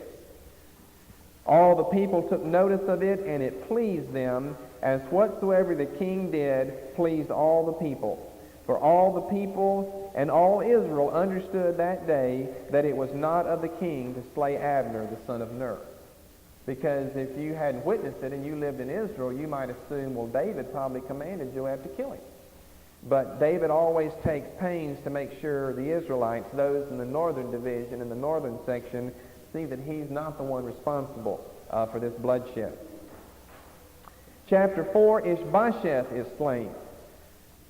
all the people took notice of it, and it pleased them, as whatsoever the king did pleased all the people. For all the people and all Israel understood that day that it was not of the king to slay Abner, the son of Ner. Because if you hadn't witnessed it and you lived in Israel, you might assume, well, David probably commanded Joab to kill him. But David always takes pains to make sure the Israelites, those in the northern division, in the northern section, see that he's not the one responsible for this bloodshed. Chapter 4, Ishbosheth is slain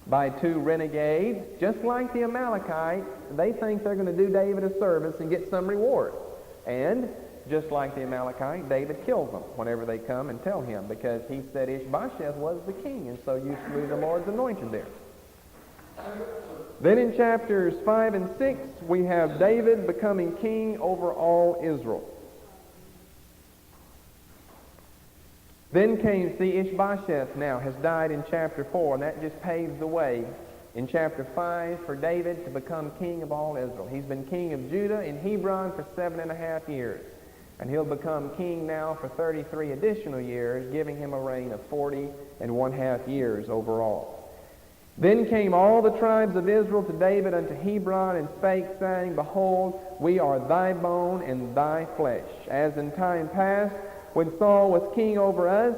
by two renegades. Just like the Amalekites, they think they're going to do David a service and get some reward. And just like the Amalekite, David kills them whenever they come and tell him, because he said Ishbosheth was the king, and so you slew the Lord's anointed there. Then in chapters 5 and 6, we have David becoming king over all Israel. Then came, Ishbosheth now has died in chapter 4, and that just paves the way in chapter 5 for David to become king of all Israel. He's been king of Judah in Hebron for 7.5 years. And he'll become king now for 33 additional years, giving him a reign of 40 and 1/2 years overall. Then came all the tribes of Israel to David unto Hebron, and spake, saying, Behold, we are thy bone and thy flesh. As in time past, when Saul was king over us,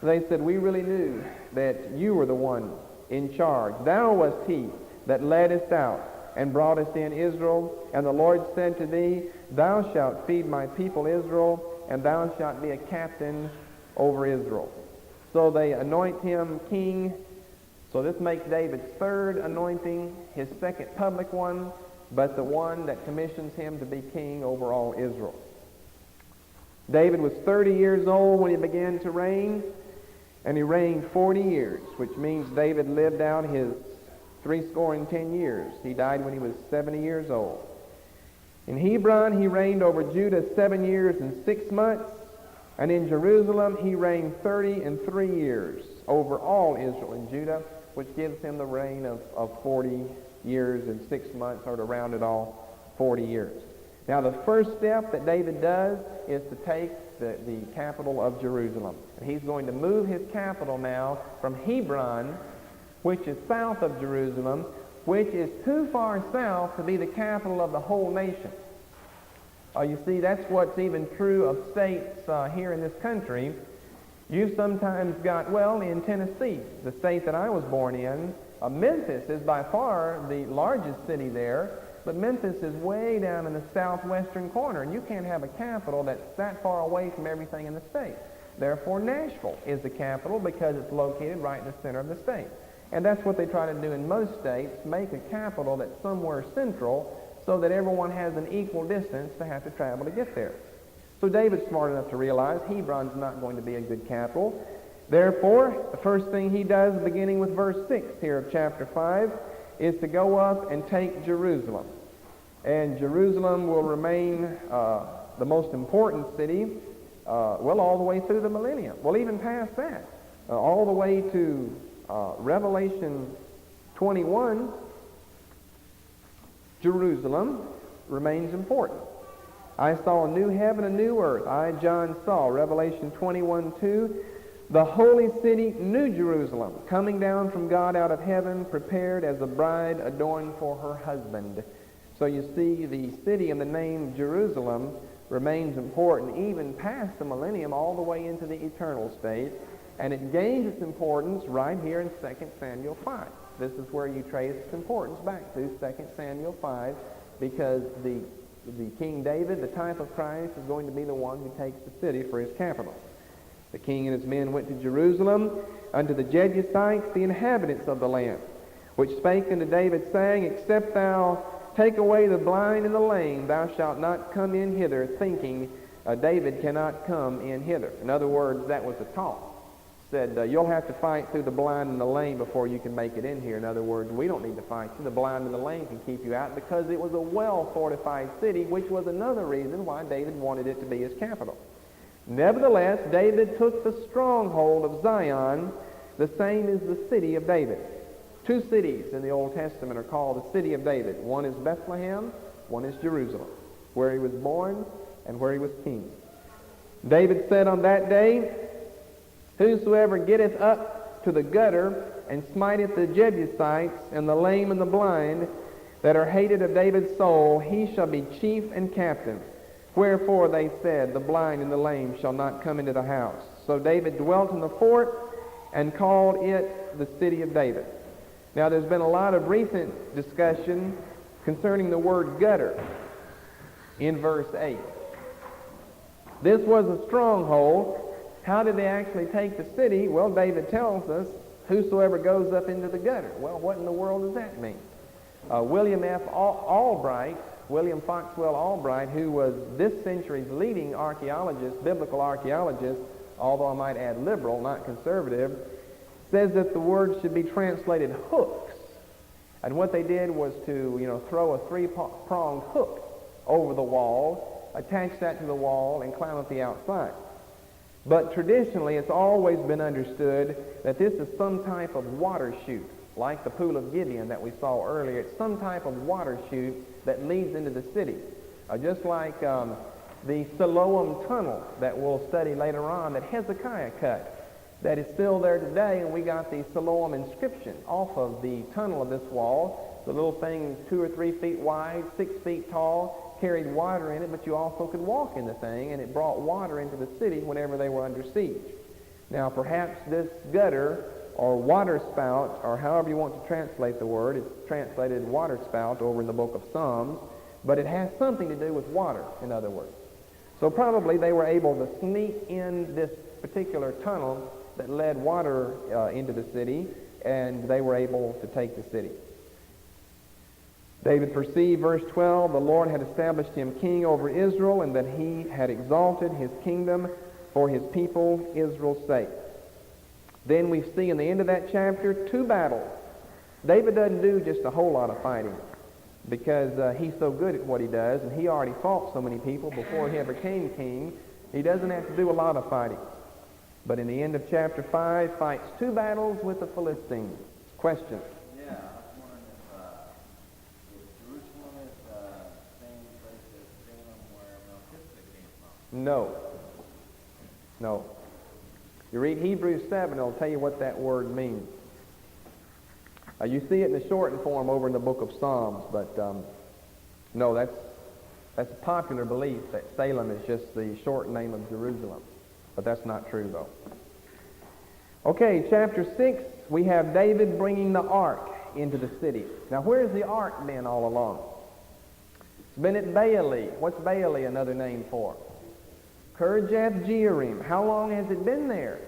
they said, we really knew that you were the one in charge. Thou wast he that leddest out and broughtest in Israel. And the Lord said to thee, Thou shalt feed my people Israel, and thou shalt be a captain over Israel. So they anoint him king. So this makes David's third anointing, his second public one, but the one that commissions him to be king over all Israel. David was 30 years old when he began to reign, and he reigned 40 years, which means David lived out his 70 years. He died when he was 70 years old. In Hebron he reigned over Judah 7 years and 6 months, and in Jerusalem he reigned 33 years over all Israel and Judah, which gives him the reign of 40 years and 6 months, or to round it all, 40 years. Now the first step that David does is to take the capital of Jerusalem. And he's going to move his capital now from Hebron, which is south of Jerusalem, which is too far south to be the capital of the whole nation. You see, that's what's even true of states here in this country. You've sometimes got, well, in Tennessee, the state that I was born in, Memphis is by far the largest city there, but Memphis is way down in the southwestern corner, and you can't have a capital that's that far away from everything in the state. Therefore, Nashville is the capital because it's located right in the center of the state. And that's what they try to do in most states, make a capital that's somewhere central so that everyone has an equal distance to have to travel to get there. So David's smart enough to realize Hebron's not going to be a good capital. Therefore, the first thing he does, beginning with verse 6 here of chapter 5, is to go up and take Jerusalem. And Jerusalem will remain the most important city, all the way through the millennium. Well, even past that, all the way to Revelation 21, Jerusalem remains important. I saw a new heaven, a new earth. I, John, saw, Revelation 21:2, the holy city, New Jerusalem, coming down from God out of heaven, prepared as a bride adorned for her husband. So you see, the city and the name Jerusalem remains important even past the millennium, all the way into the eternal state. And it gains its importance right here in 2 Samuel 5. This is where you trace its importance back to 2 Samuel 5, because the King David, the type of Christ, is going to be the one who takes the city for his capital. The king and his men went to Jerusalem unto the Jebusites, the inhabitants of the land, which spake unto David, saying, Except thou take away the blind and the lame, thou shalt not come in hither, thinking David cannot come in hither. In other words, that was a taunt. Said, you'll have to fight through the blind and the lame before you can make it in here. In other words, we don't need to fight you. The blind and the lame can keep you out, because it was a well-fortified city, which was another reason why David wanted it to be his capital. Nevertheless, David took the stronghold of Zion, the same is the city of David. Two cities in the Old Testament are called the city of David. One is Bethlehem, one is Jerusalem, where he was born and where he was king. David said on that day, Whosoever getteth up to the gutter and smiteth the Jebusites and the lame and the blind that are hated of David's soul, he shall be chief and captain. Wherefore they said, The blind and the lame shall not come into the house. So David dwelt in the fort and called it the city of David. Now there's been a lot of recent discussion concerning the word gutter in verse 8. This was a stronghold. How did they actually take the city? Well, David tells us, whosoever goes up into the gutter. Well, what in the world does that mean? William Foxwell Albright, who was this century's leading archaeologist, biblical archaeologist, although I might add liberal, not conservative, says that the word should be translated hooks. And what they did was to, throw a three-pronged hook over the wall, attach that to the wall, and climb up the outside. But traditionally, it's always been understood that this is some type of water chute, like the Pool of Gideon that we saw earlier. It's some type of water chute that leads into the city. Just like the Siloam tunnel that we'll study later on that Hezekiah cut, that is still there today, and we got the Siloam inscription off of the tunnel of this wall. The little thing 2 or 3 feet wide, 6 feet tall, carried water in it, but you also could walk in the thing, and it brought water into the city whenever they were under siege. Now perhaps this gutter or water spout, or however you want to translate the word, it's translated water spout over in the book of Psalms, but it has something to do with water, in other words. So probably they were able to sneak in this particular tunnel that led water into the city, and they were able to take the city. David perceived, verse 12, the Lord had established him king over Israel, and that he had exalted his kingdom for his people Israel's sake. Then we see in the end of that chapter 2 battles. David doesn't do just a whole lot of fighting because he's so good at what he does, and he already fought so many people before he ever became king. He doesn't have to do a lot of fighting. But in the end of chapter 5, fights 2 battles with the Philistines. Question? Yeah, I was wondering if Jerusalem is the same place as Salem where Melchizedek came from. No. You read Hebrews 7, it'll tell you what that word means. You see it in the shortened form over in the book of Psalms, but no, that's a popular belief that Salem is just the short name of Jerusalem. But that's not true, though. Okay, chapter 6, we have David bringing the ark into the city. Now, where's the ark been all along? It's been at Baali. What's Baali another name for? Kirjath-jearim. How long has it been there?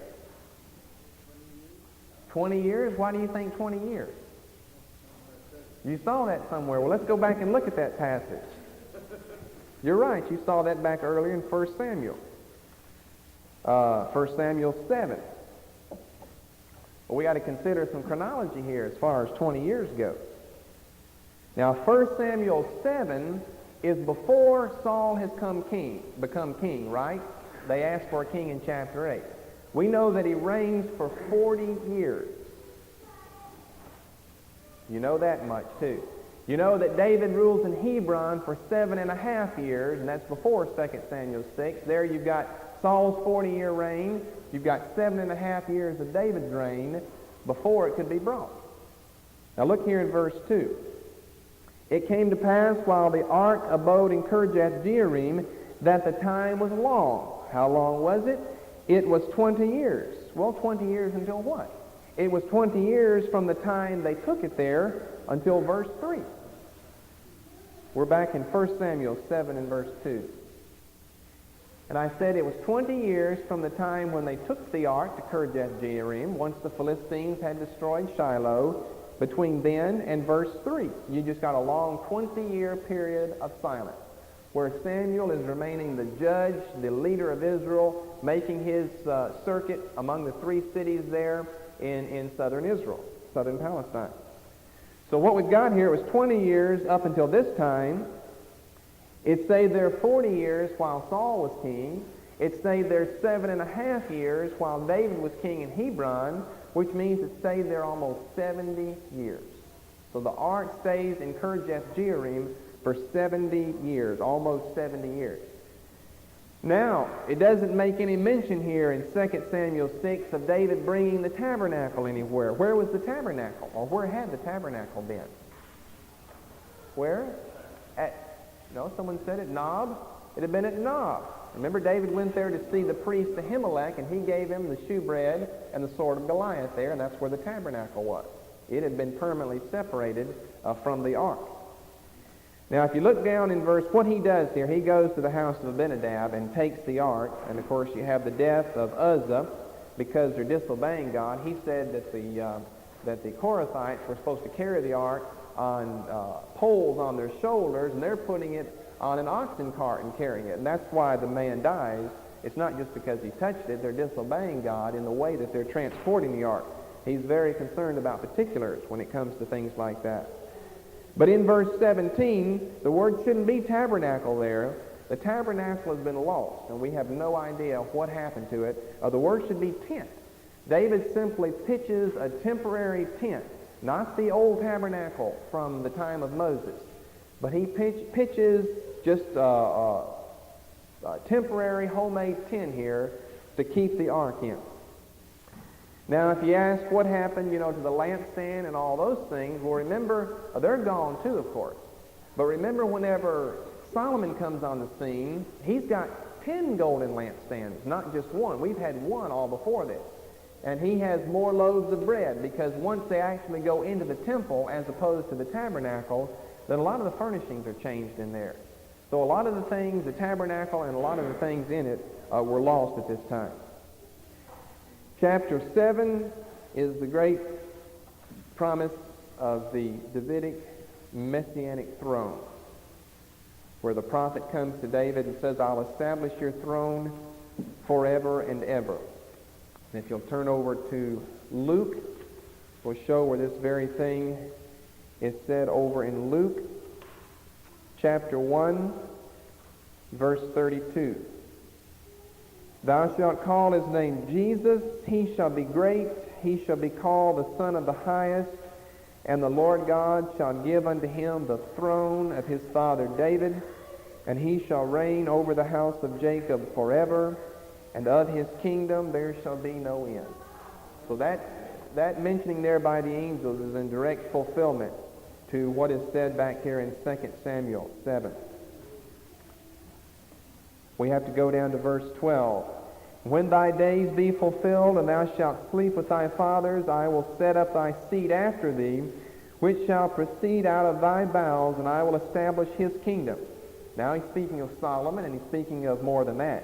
20 years? Why do you think 20 years? You saw that somewhere. Well, let's go back and look at that passage. You're right. You saw that back earlier in 1 Samuel. 1 Samuel 7. Well, we got to consider some chronology here as far as 20 years goes. Now, 1 Samuel 7 is before Saul has become king, right? They asked for a king in chapter 8. We know that he reigns for 40 years. You know that much, too. You know that David rules in Hebron for 7.5 years, and that's before 2 Samuel 6. There you've got Saul's 40-year reign. You've got 7.5 years of David's reign before it could be brought. Now look here in verse 2. It came to pass while the ark abode in Kirjath-jearim that the time was long. How long was it? It was 20 years. Well, 20 years until what? It was 20 years from the time they took it there until verse 3. We're back in 1 Samuel 7 and verse 2. And I said it was 20 years from the time when they took the ark to Kirjath-jearim, once the Philistines had destroyed Shiloh, between then and verse 3. You just got a long 20-year period of silence, where Samuel is remaining the judge, the leader of Israel, making his circuit among the 3 cities there in southern Israel, southern Palestine. So what we've got here was 20 years up until this time. It stayed there 40 years while Saul was king. It stayed there 7.5 years while David was king in Hebron, which means it stayed there almost 70 years. So the ark stays in Kirjath-jearim for 70 years, almost 70 years. Now, it doesn't make any mention here in 2 Samuel 6 of David bringing the tabernacle anywhere. Where was the tabernacle? Or where had the tabernacle been? Where? Someone said it, Nob. It had been at Nob. Remember, David went there to see the priest Ahimelech, and he gave him the shewbread and the sword of Goliath there, and that's where the tabernacle was. It had been permanently separated from the ark. Now, if you look down in verse, what he does here, he goes to the house of Abinadab and takes the ark, and of course you have the death of Uzzah because they're disobeying God. He said that the Korathites were supposed to carry the ark on poles on their shoulders, and they're putting it on an oxen cart and carrying it. And that's why the man dies. It's not just because he touched it. They're disobeying God in the way that they're transporting the ark. He's very concerned about particulars when it comes to things like that. But in verse 17, the word shouldn't be tabernacle there. The tabernacle has been lost, and we have no idea what happened to it. The word should be tent. David simply pitches a temporary tent, not the old tabernacle from the time of Moses, but he pitches just temporary homemade tent here to keep the ark in. Now, if you ask what happened, to the lampstand and all those things, well, remember, they're gone too, of course. But remember, whenever Solomon comes on the scene, he's got 10 golden lampstands, not just one. We've had one all before this. And he has more loaves of bread, because once they actually go into the temple as opposed to the tabernacle, then a lot of the furnishings are changed in there. So a lot of the things, the tabernacle and a lot of the things in it were lost at this time. Chapter 7 is the great promise of the Davidic messianic throne, where the prophet comes to David and says, I'll establish your throne forever and ever. And if you'll turn over to Luke, we'll show where this very thing is said over in Luke chapter 1, verse 32. Thou shalt call his name Jesus. He shall be great. He shall be called the Son of the Highest. And the Lord God shall give unto him the throne of his father David. And he shall reign over the house of Jacob forever. And of his kingdom there shall be no end. So that mentioning there by the angels is in direct fulfillment to what is said back here in 2 Samuel 7. We have to go down to verse 12. When thy days be fulfilled, and thou shalt sleep with thy fathers, I will set up thy seed after thee, which shall proceed out of thy bowels, and I will establish his kingdom. Now he's speaking of Solomon, and he's speaking of more than that.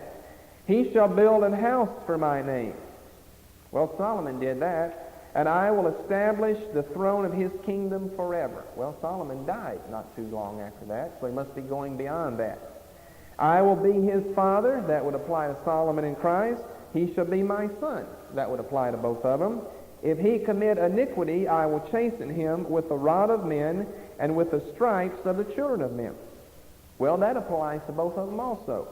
He shall build an house for my name. Well, Solomon did that. And I will establish the throne of his kingdom forever. Well, Solomon died not too long after that, so he must be going beyond that. I will be his father. That would apply to Solomon in Christ. He shall be my son. That would apply to both of them. If he commit iniquity, I will chasten him with the rod of men and with the stripes of the children of men. Well, that applies to both of them also.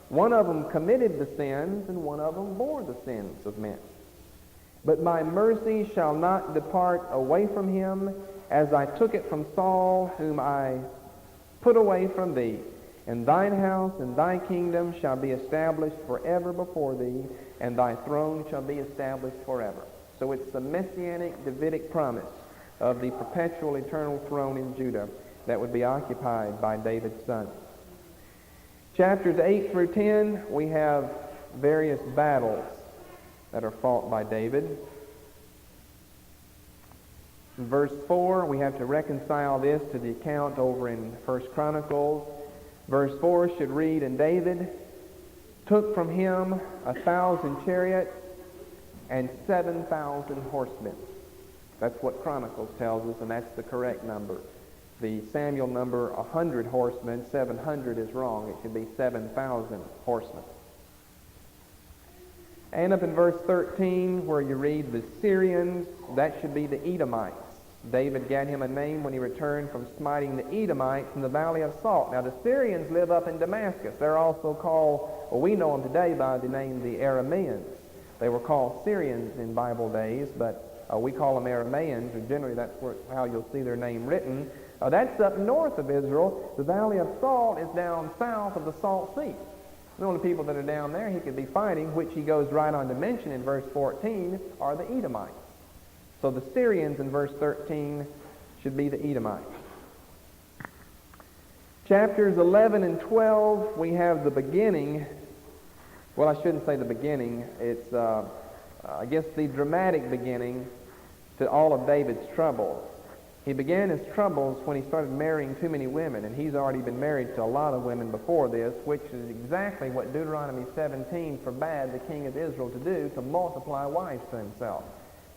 One of them committed the sins, and one of them bore the sins of men. But my mercy shall not depart away from him, as I took it from Saul, whom I put away from thee. And thine house and thy kingdom shall be established forever before thee, and thy throne shall be established forever. So it's the messianic Davidic promise of the perpetual eternal throne in Judah that would be occupied by David's son. Chapters 8 through 10, we have various battles that are fought by David. In verse 4, we have to reconcile this to the account over in 1 Chronicles. Verse 4 should read, And David took from him 1,000 chariots and 7,000 horsemen. That's what Chronicles tells us, and that's the correct number. The Samuel number, 100 horsemen, 700 is wrong. It should be 7,000 horsemen. And up in verse 13, where you read the Syrians, that should be the Edomites. David got him a name when he returned from smiting the Edomites in the Valley of Salt. Now, the Syrians live up in Damascus. They're also called, well, we know them today by the name the Arameans. They were called Syrians in Bible days, but we call them Arameans, or generally that's how you'll see their name written. That's up north of Israel. The Valley of Salt is down south of the Salt Sea. The only people that are down there he could be fighting, which he goes right on to mention in verse 14, are the Edomites. So the Syrians in verse 13 should be the Edomites. Chapters 11 and 12, we have the beginning. Well, I shouldn't say the beginning. It's, I guess, the dramatic beginning to all of David's troubles. He began his troubles when he started marrying too many women, and he's already been married to a lot of women before this, which is exactly what Deuteronomy 17 forbade the king of Israel to do, to multiply wives to himself.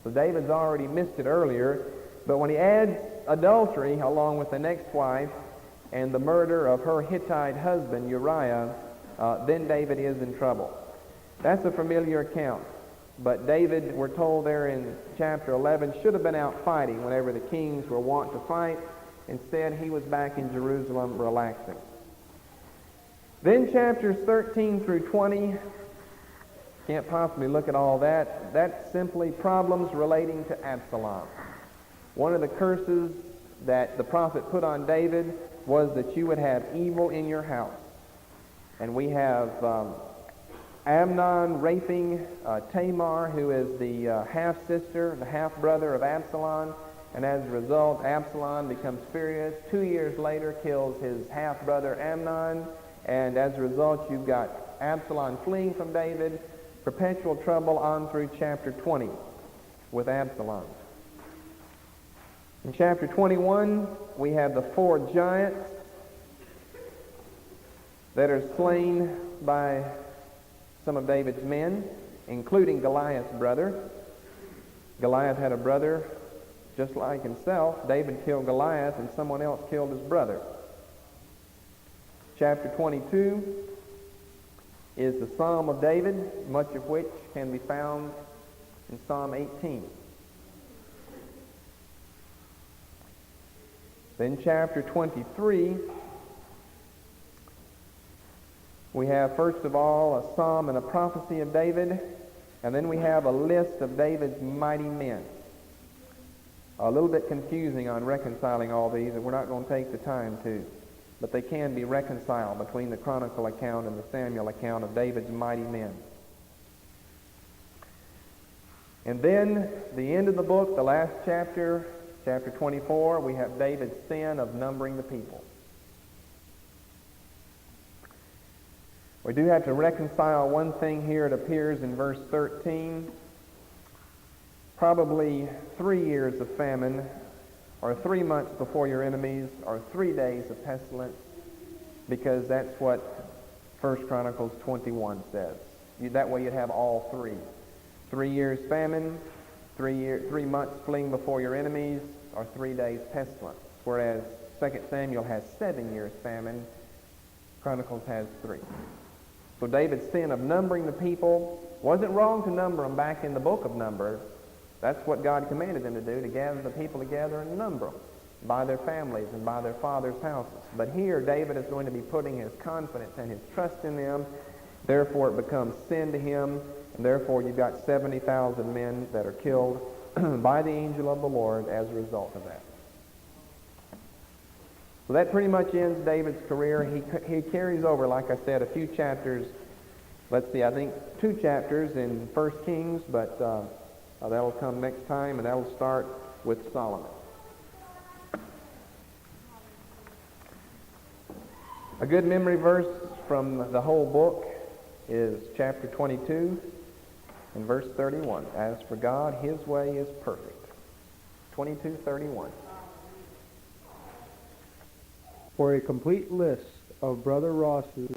So David's already missed it earlier, but when he adds adultery along with the next wife and the murder of her Hittite husband Uriah, then David is in trouble. That's a familiar account. But David, we're told there in chapter 11, should have been out fighting whenever the kings were wont to fight. Instead, he was back in Jerusalem relaxing. Then chapters 13 through 20, can't possibly look at all that. That's simply problems relating to Absalom. One of the curses that the prophet put on David was that you would have evil in your house. And we have Amnon raping Tamar, who is the half-sister, the half-brother of Absalom. And as a result, Absalom becomes furious. 2 years later, kills his half-brother Amnon. And as a result, you've got Absalom fleeing from David, perpetual trouble on through chapter 20 with Absalom. In chapter 21, we have the 4 giants that are slain by some of David's men, including Goliath's brother. Goliath had a brother just like himself. David killed Goliath, and someone else killed his brother. Chapter 22 is the Psalm of David, much of which can be found in Psalm 18. Then chapter 23, we have first of all a psalm and a prophecy of David, and then we have a list of David's mighty men. A little bit confusing on reconciling all these, and we're not going to take the time to, but they can be reconciled between the Chronicle account and the Samuel account of David's mighty men. And then the end of the book, the last chapter, chapter 24, we have David's sin of numbering the people. We do have to reconcile one thing here. It appears in verse 13. Probably 3 years of famine, or 3 months before your enemies, or 3 days of pestilence, because that's what 1 Chronicles 21 says. That way you'd have all 3. 3 years famine, 3 months fleeing before your enemies, or 3 days pestilence. Whereas 2 Samuel has 7 years famine, Chronicles has 3. So David's sin of numbering the people wasn't wrong to number them back in the book of Numbers. That's what God commanded them to do, to gather the people together and number them by their families and by their fathers' houses. But here David is going to be putting his confidence and his trust in them. Therefore it becomes sin to him, and therefore you've got 70,000 men that are killed by the angel of the Lord as a result of that. So that pretty much ends David's career. He carries over, like I said, a few chapters. Let's see, I think 2 chapters in 1 Kings, but that'll come next time, and that'll start with Solomon. A good memory verse from the whole book is chapter 22 and verse 31. As for God, His way is perfect. 22:31. For a complete list of Brother Ross's